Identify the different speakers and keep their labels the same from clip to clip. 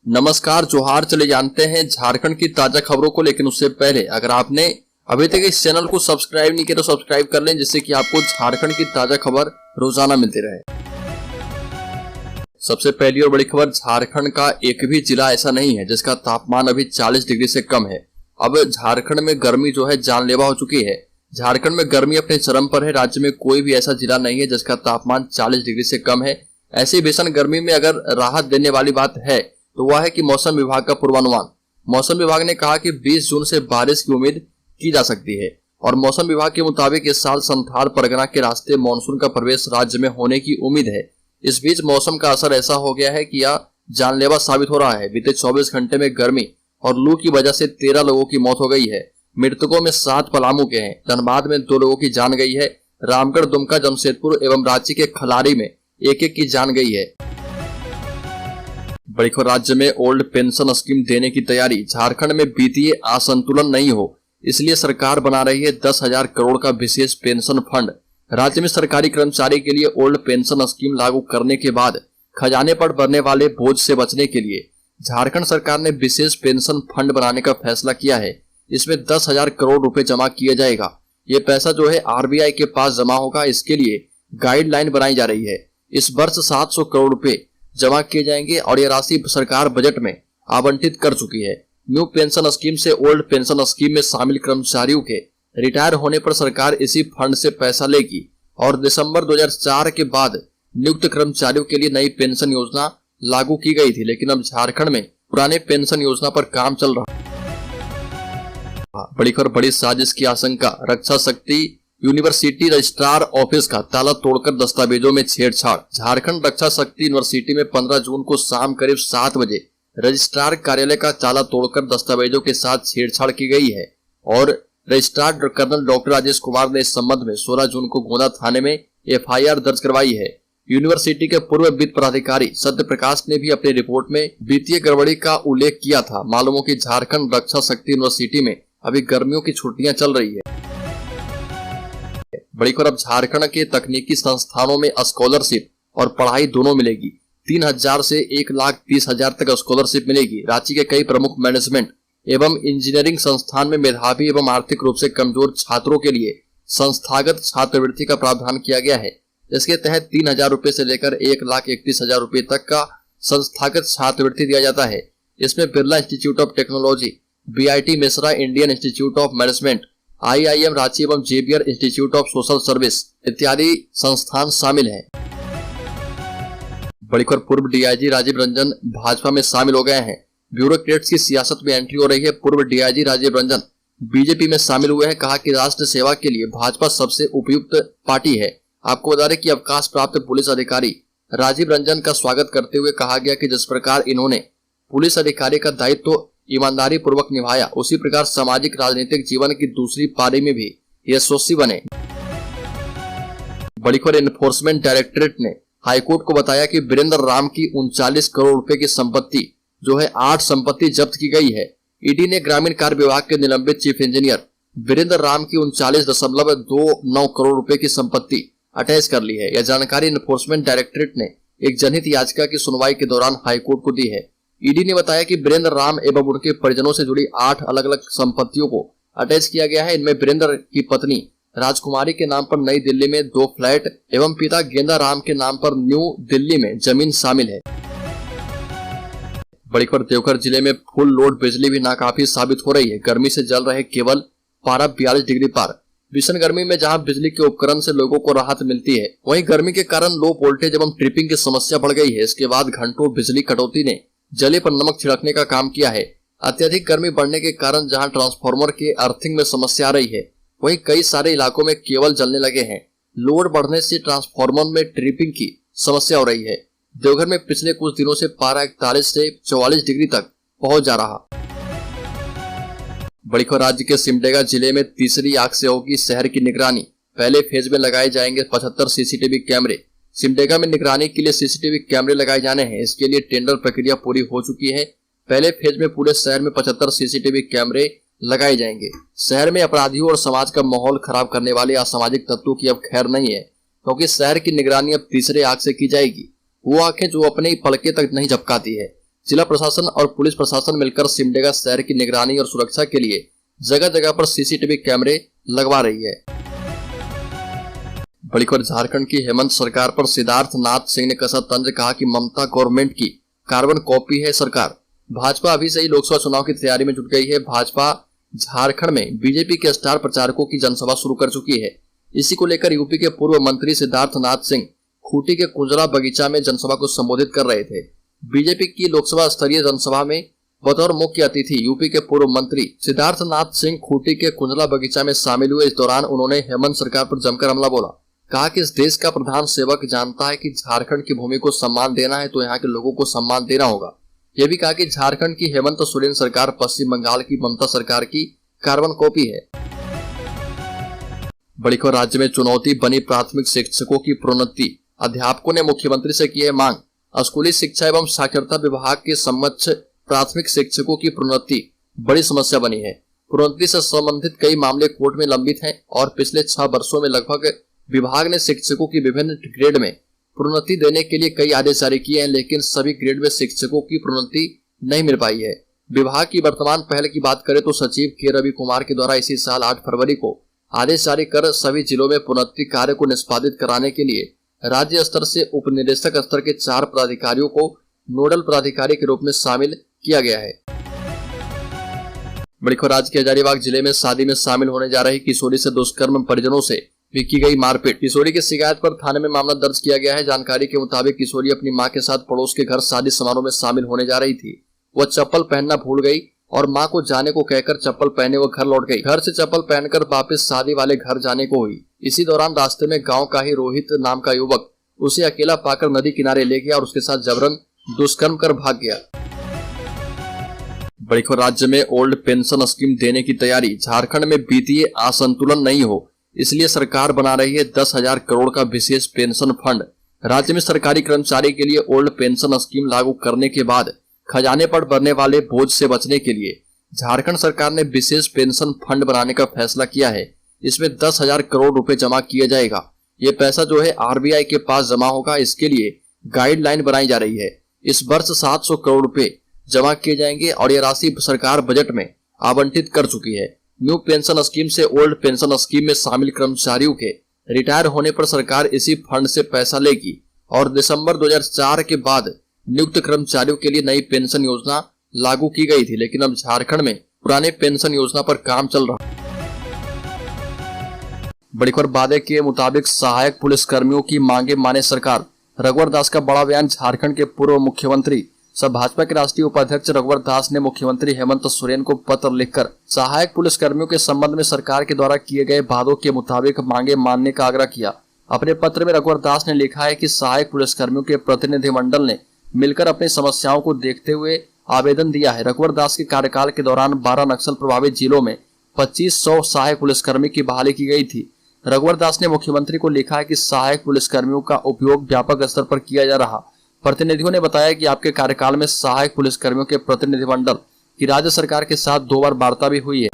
Speaker 1: नमस्कार, जोहार। चले जानते हैं झारखंड की ताजा खबरों को, लेकिन उससे पहले अगर आपने अभी तक इस चैनल को सब्सक्राइब नहीं किया तो सब्सक्राइब कर लें, जिससे कि आपको झारखंड की ताजा खबर रोजाना मिलती रहे। सबसे पहली और बड़ी खबर, झारखंड का एक भी जिला ऐसा नहीं है जिसका तापमान अभी 40 डिग्री से कम है। अब झारखंड में गर्मी जो है जानलेवा हो चुकी है। झारखंड में गर्मी अपने चरम पर है। राज्य में कोई भी ऐसा जिला नहीं है जिसका तापमान 40 डिग्री से कम है। ऐसी भीषण गर्मी में अगर राहत देने वाली बात है तो वह है कि मौसम विभाग का पूर्वानुमान। मौसम विभाग ने कहा कि 20 जून से बारिश की उम्मीद की जा सकती है और मौसम विभाग के मुताबिक इस साल संथाल परगना के रास्ते मानसून का प्रवेश राज्य में होने की उम्मीद है। इस बीच मौसम का असर ऐसा हो गया है कि यह जानलेवा साबित हो रहा है। बीते 24 घंटे में गर्मी और लू की वजह से 13 लोगों की मौत हो गई है। मृतकों में 7 पलामू के हैं। धनबाद में 2 लोगों की जान गई है। रामगढ़, दुमका, जमशेदपुर एवं रांची के खलारी में 1-1 की जान गई है। बड़ी खबर, राज्य में ओल्ड पेंशन स्कीम देने की तैयारी। झारखंड में वित्तीय असंतुलन नहीं हो, इसलिए सरकार बना रही है 10,000 करोड़ का विशेष पेंशन फंड। राज्य में सरकारी कर्मचारी के लिए ओल्ड पेंशन स्कीम लागू करने के बाद खजाने पर बढ़ने वाले बोझ से बचने के लिए झारखंड सरकार ने विशेष पेंशन फंड बनाने का फैसला किया है। इसमें 10,000 करोड़ रुपए जमा किया जाएगा। ये पैसा जो है आरबीआई के पास जमा होगा। इसके लिए गाइडलाइन बनाई जा रही है। इस वर्ष 700 करोड़ रुपए जमा किए जाएंगे और यह राशि सरकार बजट में आवंटित कर चुकी है। न्यू पेंशन स्कीम से ओल्ड पेंशन स्कीम में शामिल कर्मचारियों के रिटायर होने पर सरकार इसी फंड से पैसा लेगी और दिसंबर 2004 के बाद नियुक्त कर्मचारियों के लिए नई पेंशन योजना लागू की गई थी, लेकिन अब झारखंड में पुराने पेंशन योजना पर काम चल रहा है। बड़ी खबर, बड़ी साजिश की आशंका। रक्षा शक्ति यूनिवर्सिटी रजिस्ट्रार ऑफिस का ताला तोड़कर दस्तावेजों में छेड़छाड़। झारखंड रक्षा शक्ति यूनिवर्सिटी में 15 जून को शाम करीब 7 बजे रजिस्ट्रार कार्यालय का ताला तोड़कर दस्तावेजों के साथ छेड़छाड़ की गई है और registrar colonel doctor Rajesh Kumar ने इस संबंध में 16 जून को गोंदा थाने में एफआईआर दर्ज करवाई है। यूनिवर्सिटी के पूर्व वित्त पदाधिकारी सत्य प्रकाश ने भी अपनी रिपोर्ट में वित्तीय गड़बड़ी का उल्लेख किया था। मालूम हो कि झारखंड रक्षा शक्ति यूनिवर्सिटी में अभी गर्मियों की छुट्टियां चल रही है। बड़ी खबर, अब झारखंड के तकनीकी संस्थानों में स्कॉलरशिप और पढ़ाई दोनों मिलेगी। 3,000 से 1,30,000 तक स्कॉलरशिप मिलेगी। रांची के कई प्रमुख मैनेजमेंट एवं इंजीनियरिंग संस्थान में मेधावी एवं आर्थिक रूप से कमजोर छात्रों के लिए संस्थागत छात्रवृत्ति का प्रावधान किया गया है। इसके तहत 3,000 रुपए से लेकर 1,31,000 रुपए तक का संस्थागत छात्रवृत्ति दिया जाता है। इसमें Birla Institute of Technology, BIT Mesra, Indian Institute of Management, IIM Ranchi एवं Xavier Institute of Social Service इत्यादि संस्थान शामिल हैं। बड़ी खबर, पूर्व डीआईजी राजीव रंजन भाजपा में शामिल हो गए हैं। ब्यूरोक्रेट्स की सियासत में एंट्री हो रही है। पूर्व डीआईजी राजीव रंजन बीजेपी में शामिल हुए हैं। कहा कि राष्ट्र सेवा के लिए भाजपा सबसे उपयुक्त पार्टी है। आपको बता दें कि अवकाश प्राप्त पुलिस अधिकारी राजीव रंजन का स्वागत करते हुए कहा गया कि जिस प्रकार इन्होंने पुलिस अधिकारी का दायित्व ईमानदारी पूर्वक निभाया, उसी प्रकार सामाजिक राजनीतिक जीवन की दूसरी पारी में भी यशस्वी बने। बड़ी खबर, एनफोर्समेंट डायरेक्टरेट ने हाईकोर्ट को बताया कि वीरेंद्र राम की 39 करोड़ रुपए की संपत्ति जो है 8 संपत्ति जब्त की गई है। ईडी ने ग्रामीण कार्य विभाग के निलंबित चीफ इंजीनियर वीरेंद्र राम की 39.29 करोड़ रुपए की संपत्ति अटैच कर ली है। यह जानकारी एनफोर्समेंट डायरेक्टरेट ने एक जनहित याचिका की सुनवाई के दौरान हाईकोर्ट को दी है। ईडी ने बताया कि वीरेंद्र राम एवं उनके परिजनों से जुड़ी 8 अलग अलग संपत्तियों को अटैच किया गया है। इनमें वीरेंद्र की पत्नी राजकुमारी के नाम पर नई दिल्ली में 2 फ्लैट एवं पिता गेंदा राम के नाम पर न्यू दिल्ली में जमीन शामिल है। बड़ी खबर, देवघर जिले में फुल लोड बिजली भी नाकाफी साबित हो रही है। गर्मी से जल रहे केवल पारा 42 डिग्री पार। भीषण गर्मी में जहां बिजली के उपकरण से लोगों को राहत मिलती है, वहीं गर्मी के कारण लो वोल्टेज एवं ट्रिपिंग की समस्या बढ़ गई है। इसके बाद घंटों बिजली कटौती ने जले पर नमक छिड़कने का काम किया है। अत्यधिक गर्मी बढ़ने के कारण जहां ट्रांसफार्मर के अर्थिंग में समस्या आ रही है, वहीं कई सारे इलाकों में केबल जलने लगे हैं। लोड बढ़ने से ट्रांसफार्मर में ट्रिपिंग की समस्या हो रही है। देवघर में पिछले कुछ दिनों से पारा 41 से 44 डिग्री तक पहुंच जा रहा। बड़ी खबर, राज्य के सिमडेगा जिले में तीसरी आग से होगी शहर की निगरानी। पहले फेज में लगाए जाएंगे 75 सीसीटीवी कैमरे। सिमडेगा में निगरानी के लिए सीसीटीवी कैमरे लगाए जाने हैं। इसके लिए टेंडर प्रक्रिया पूरी हो चुकी है। पहले फेज में पूरे शहर में 75 सीसीटीवी कैमरे लगाए जाएंगे। शहर में अपराधियों और समाज का माहौल खराब करने वाले असामाजिक तत्वों की अब खैर नहीं है, क्योंकि शहर की निगरानी अब तीसरे आंख से की जाएगी। वो आंखें जो अपने पलके तक नहीं झपकाती है। जिला प्रशासन और पुलिस प्रशासन मिलकर सिमडेगा शहर की निगरानी और सुरक्षा के लिए जगह जगह पर सीसीटीवी कैमरे लगवा रही है। बड़ी खबर झारखंड की हेमंत सरकार पर सिद्धार्थनाथ सिंह ने कसा तंज, कहा कि ममता गवर्नमेंट की कार्बन कॉपी है सरकार। भाजपा अभी से ही लोकसभा चुनाव की तैयारी में जुट गई है। भाजपा झारखंड में बीजेपी के स्टार प्रचारकों की जनसभा शुरू कर चुकी है। इसी को लेकर यूपी के पूर्व मंत्री सिद्धार्थनाथ सिंह खूंटी के कुंजरा बगीचा में जनसभा को संबोधित कर रहे थे। बीजेपी की लोकसभा स्तरीय जनसभा में बतौर मुख्य अतिथि यूपी के पूर्व मंत्री सिद्धार्थनाथ सिंह खूंटी के कुंजरा बगीचा में शामिल हुए। इस दौरान उन्होंने हेमंत सरकार पर जमकर हमला बोला। कहा कि इस देश का प्रधान सेवक जानता है कि झारखंड की भूमि को सम्मान देना है तो यहाँ के लोगों को सम्मान देना होगा। यह भी कहा कि झारखंड की हेमंत सोरेन सरकार पश्चिम बंगाल की ममता सरकार की कार्बन कॉपी है। बड़ी खबर, राज्य में चुनौती बनी प्राथमिक शिक्षकों की प्रोन्नति। अध्यापकों ने मुख्यमंत्री से की है मांग। स्कूली शिक्षा एवं साक्षरता विभाग के समक्ष प्राथमिक शिक्षकों की प्रोन्नति बड़ी समस्या बनी है। प्रोन्नति से संबंधित कई मामले कोर्ट में लंबित हैं और पिछले 6 वर्षों में लगभग विभाग ने शिक्षकों की विभिन्न ग्रेड में प्रोन्नति देने के लिए कई आदेश जारी किए हैं, लेकिन सभी ग्रेड में शिक्षकों की प्रोन्नति नहीं मिल पाई है। विभाग की वर्तमान पहल की बात करें तो सचिव के रवि कुमार के द्वारा इसी साल 8 फरवरी को आदेश जारी कर सभी जिलों में प्रोन्नति कार्य को निष्पादित कराने के लिए राज्य स्तर से उप निदेशक स्तर के 4 पदाधिकारियों को नोडल पदाधिकारी के रूप में शामिल किया गया है। बड़ी खबर, राज्य के हजारीबाग जिले में शादी में शामिल होने जा रही किशोरी से दुष्कर्म, परिजनों से भी की गई मारपीट। किशोरी की शिकायत पर थाने में मामला दर्ज किया गया है। जानकारी के मुताबिक किशोरी अपनी मां के साथ पड़ोस के घर शादी समारोह में शामिल होने जा रही थी। वह चप्पल पहनना भूल गई और मां को जाने को कहकर चप्पल पहने वो घर लौट गई। घर से चप्पल पहनकर वापस शादी वाले घर जाने को हुई। इसी दौरान रास्ते में गांव का ही रोहित नाम का युवक उसे अकेला पाकर नदी किनारे ले गया और उसके साथ जबरन दुष्कर्म कर भाग गया। बड़ी खबर, राज्य में ओल्ड पेंशन स्कीम देने की तैयारी। झारखंड में वित्तीय असंतुलन नहीं हो इसलिए सरकार बना रही है 10,000 करोड़ का विशेष पेंशन फंड। राज्य में सरकारी कर्मचारी के लिए ओल्ड पेंशन स्कीम लागू करने के बाद खजाने पर बढ़ने वाले बोझ से बचने के लिए झारखंड सरकार ने विशेष पेंशन फंड बनाने का फैसला किया है। इसमें 10,000 करोड़ रुपए जमा किया जाएगा। ये पैसा जो है आरबीआई के पास जमा होगा। इसके लिए गाइडलाइन बनाई जा रही है। इस वर्ष 700 करोड़ रुपए जमा किए जाएंगे और यह राशि सरकार बजट में आवंटित कर चुकी है। न्यू पेंशन स्कीम से ओल्ड पेंशन स्कीम में शामिल कर्मचारियों के रिटायर होने पर सरकार इसी फंड से पैसा लेगी और दिसंबर 2004 के बाद नियुक्त कर्मचारियों के लिए नई पेंशन योजना लागू की गई थी, लेकिन अब झारखंड में पुराने पेंशन योजना पर काम चल रहा है। बड़ी खबर, वादे के मुताबिक सहायक पुलिस कर्मियों की मांगे माने सरकार। रघुवर दास का बड़ा बयान। झारखंड के पूर्व मुख्यमंत्री सब भाजपा के राष्ट्रीय उपाध्यक्ष रघुवर दास ने मुख्यमंत्री हेमंत सोरेन को पत्र लिखकर सहायक पुलिस कर्मियों के संबंध में सरकार के द्वारा किए गए वादों के मुताबिक मांगे मानने का आग्रह किया। अपने पत्र में रघुवर दास ने लिखा है कि सहायक पुलिस कर्मियों के प्रतिनिधिमंडल ने मिलकर अपनी समस्याओं को देखते हुए आवेदन दिया है। रघुवर दास के कार्यकाल के दौरान 12 नक्सल प्रभावित जिलों में 2500 सहायक पुलिसकर्मी की बहाली की गई थी। रघुवर दास ने मुख्यमंत्री को लिखा है कि सहायक पुलिसकर्मियों का उपयोग व्यापक स्तर पर किया जा रहा। प्रतिनिधियों ने बताया कि आपके कार्यकाल में सहायक पुलिसकर्मियों के प्रतिनिधिमंडल की राज्य सरकार के साथ 2 बार वार्ता भी हुई है।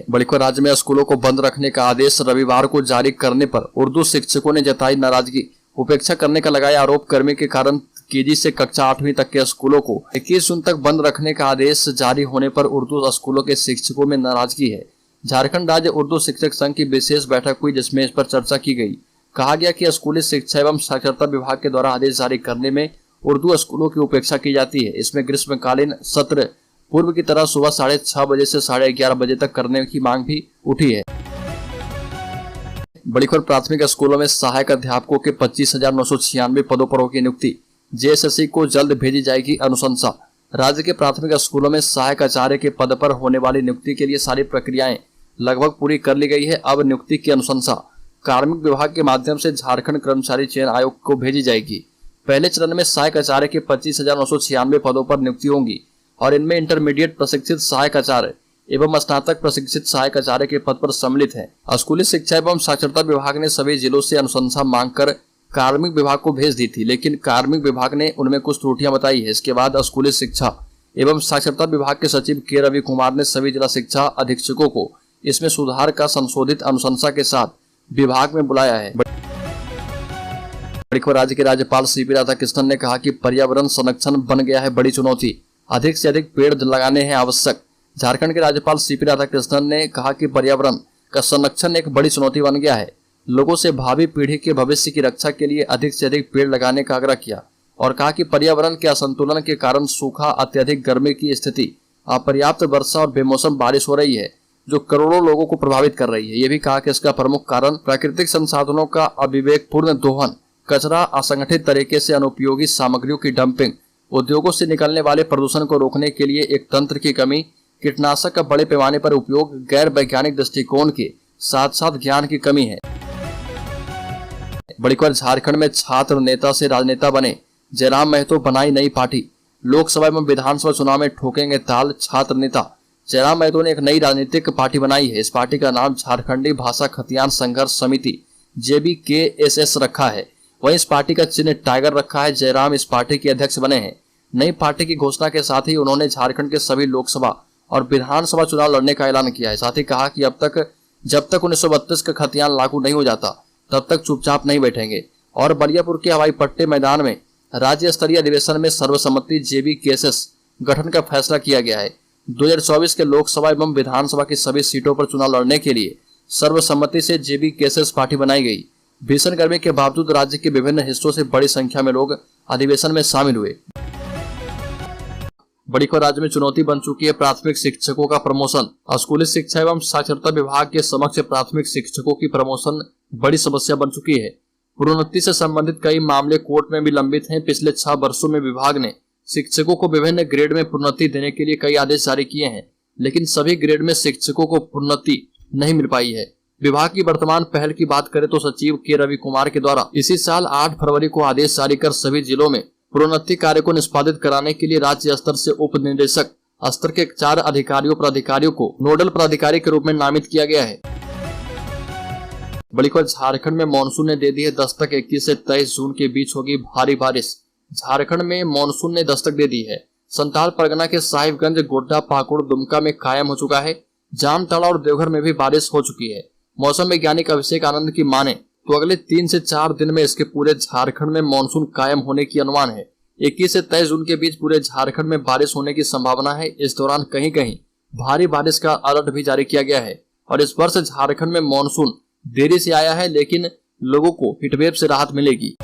Speaker 1: बड़ी खबर, राज्य में स्कूलों को बंद रखने का आदेश रविवार को जारी करने पर उर्दू शिक्षकों ने जताई नाराजगी। उपेक्षा करने का लगाया आरोप। गर्मी के कारण केजी से कक्षा 8वीं तक के स्कूलों को 21 जून तक बंद रखने का आदेश जारी होने पर उर्दू स्कूलों के शिक्षकों में नाराजगी है। झारखंड राज्य उर्दू शिक्षक संघ की विशेष बैठक हुई जिसमें इस पर चर्चा की गई। कहा गया कि स्कूली शिक्षा एवं साक्षरता विभाग के द्वारा आदेश जारी करने में उर्दू स्कूलों की उपेक्षा की जाती है। इसमें ग्रीष्मकालीन सत्र पूर्व की तरह सुबह 6:30 बजे से 11:30 बजे तक करने की मांग भी उठी है। बड़ी खबर, प्राथमिक स्कूलों में सहायक अध्यापकों के 25,996 पदों पर होगी नियुक्ति। जेएसएससी को जल्द भेजी जाएगी अनुशंसा। राज्य के प्राथमिक स्कूलों में सहायक आचार्य के पद पर होने वाली नियुक्ति के लिए सारी प्रक्रियाएं लगभग पूरी कर ली गई है। अब नियुक्ति की अनुशंसा कार्मिक विभाग के माध्यम से झारखंड कर्मचारी चयन आयोग को भेजी जाएगी। पहले चरण में सहायक आचार्य के 25,996 पदों पर नियुक्ति होंगी और इनमें इंटरमीडिएट प्रशिक्षित सहायक आचार्य एवं स्नातक प्रशिक्षित सहायक आचार्य के पद पर सम्मिलित है। स्कूली शिक्षा एवं साक्षरता विभाग ने सभी जिलों से अनुशंसा मांगकर कार्मिक विभाग को भेज दी थी, लेकिन कार्मिक विभाग ने उनमें कुछ त्रुटियां बताई है। इसके बाद स्कूली शिक्षा एवं साक्षरता विभाग के सचिव के रवि कुमार ने सभी जिला शिक्षा अधीक्षकों को इसमें सुधार का संशोधित अनुशंसा के साथ विभाग में बुलाया है। बड़ी खबर, राज्य के राज्यपाल सीपी राधाकृष्णन ने कहा कि पर्यावरण संरक्षण बन गया है बड़ी चुनौती, अधिक से अधिक पेड़ लगाने हैं आवश्यक। झारखंड के राज्यपाल सीपी राधाकृष्णन ने कहा कि पर्यावरण का संरक्षण एक बड़ी चुनौती बन गया है। लोगों से भावी पीढ़ी के भविष्य की रक्षा के लिए अधिक से अधिक पेड़ लगाने का आग्रह किया और कहा कि पर्यावरण के असंतुलन के कारण सूखा, अत्यधिक गर्मी की स्थिति, अपर्याप्त वर्षा और बेमौसम बारिश हो रही है जो करोड़ों लोगों को प्रभावित कर रही है। ये भी कहा कि इसका प्रमुख कारण प्राकृतिक संसाधनों का अविवेकपूर्ण दोहन, कचरा, असंगठित तरीके से अनुपयोगी सामग्रियों की डंपिंग, उद्योगों से निकलने वाले प्रदूषण को रोकने के लिए एक तंत्र की कमी, कीटनाशक का बड़े पैमाने पर उपयोग, गैर वैज्ञानिक दृष्टिकोण के साथ साथ ज्ञान की कमी है। बड़ी खबर, झारखंड में छात्र नेता से राजनेता बने जयराम महतो, बनाई नई पार्टी। लोकसभा एवं विधानसभा चुनाव में ठोकेंगे ताल छात्र नेता। जयराम महतो ने एक नई राजनीतिक पार्टी बनाई है। इस पार्टी का नाम झारखंडी भाषा खतियान संघर्ष समिति JBKSS रखा है। वहीं इस पार्टी का चिन्ह टाइगर रखा है। जयराम इस पार्टी के अध्यक्ष बने हैं। नई पार्टी की घोषणा के साथ ही उन्होंने झारखंड के सभी लोकसभा और विधानसभा चुनाव लड़ने का ऐलान किया है। साथ ही कहा कि जब तक 1932 का खतियान लागू नहीं हो जाता तब तक चुपचाप नहीं बैठेंगे। और बलियापुर के हवाई पट्टी मैदान में राज्य स्तरीय अधिवेशन में सर्वसम्मति JBKSS गठन का फैसला किया गया है। 2024 के लोकसभा एवं विधानसभा की सभी सीटों पर चुनाव लड़ने के लिए सर्वसम्मति से JBKSS पार्टी बनाई गई। भीषण गर्मी के बावजूद राज्य के विभिन्न हिस्सों से बड़ी संख्या में लोग अधिवेशन में शामिल हुए। बड़ी खबर, राज्य में चुनौती बन चुकी है प्राथमिक शिक्षकों का प्रमोशन। स्कूली शिक्षा एवं साक्षरता विभाग के समक्ष प्राथमिक शिक्षकों की प्रमोशन बड़ी समस्या बन चुकी है। प्रोन्नति से संबंधित कई मामले कोर्ट में भी लंबित हैं। पिछले 6 वर्षों में विभाग ने शिक्षकों को विभिन्न ग्रेड में प्रोन्नति देने के लिए कई आदेश जारी किए हैं, लेकिन सभी ग्रेड में शिक्षकों को प्रोन्नति नहीं मिल पाई है। विभाग की वर्तमान पहल की बात करें तो सचिव के रवि कुमार के द्वारा इसी साल 8 फरवरी को आदेश जारी कर सभी जिलों में प्रोन्नति कार्य को निष्पादित कराने के लिए राज्य स्तर से उप निदेशक स्तर के 4 अधिकारियों को नोडल पदाधिकारी के रूप में नामित किया गया है। बड़ी खबर, झारखंड में मानसून ने दे दी है दस्तक। 21 से 23 जून के बीच होगी भारी बारिश। झारखंड में मानसून ने दस्तक दे दी है। संथाल परगना के साहिबगंज, गोड्डा, पाकुड़, दुमका में कायम हो चुका है। जामताड़ा और देवघर में भी बारिश हो चुकी है। मौसम वैज्ञानिक अभिषेक आनंद की माने तो अगले 3 से 4 दिन में इसके पूरे झारखंड में मानसून कायम होने की अनुमान है। 21 से 23 जून के बीच पूरे झारखंड में बारिश होने की संभावना है। इस दौरान कहीं कहीं भारी बारिश का अलर्ट भी जारी किया गया है। और इस वर्ष झारखंड में मानसून देरी से आया है, लेकिन लोगों को हीटवेव से राहत मिलेगी।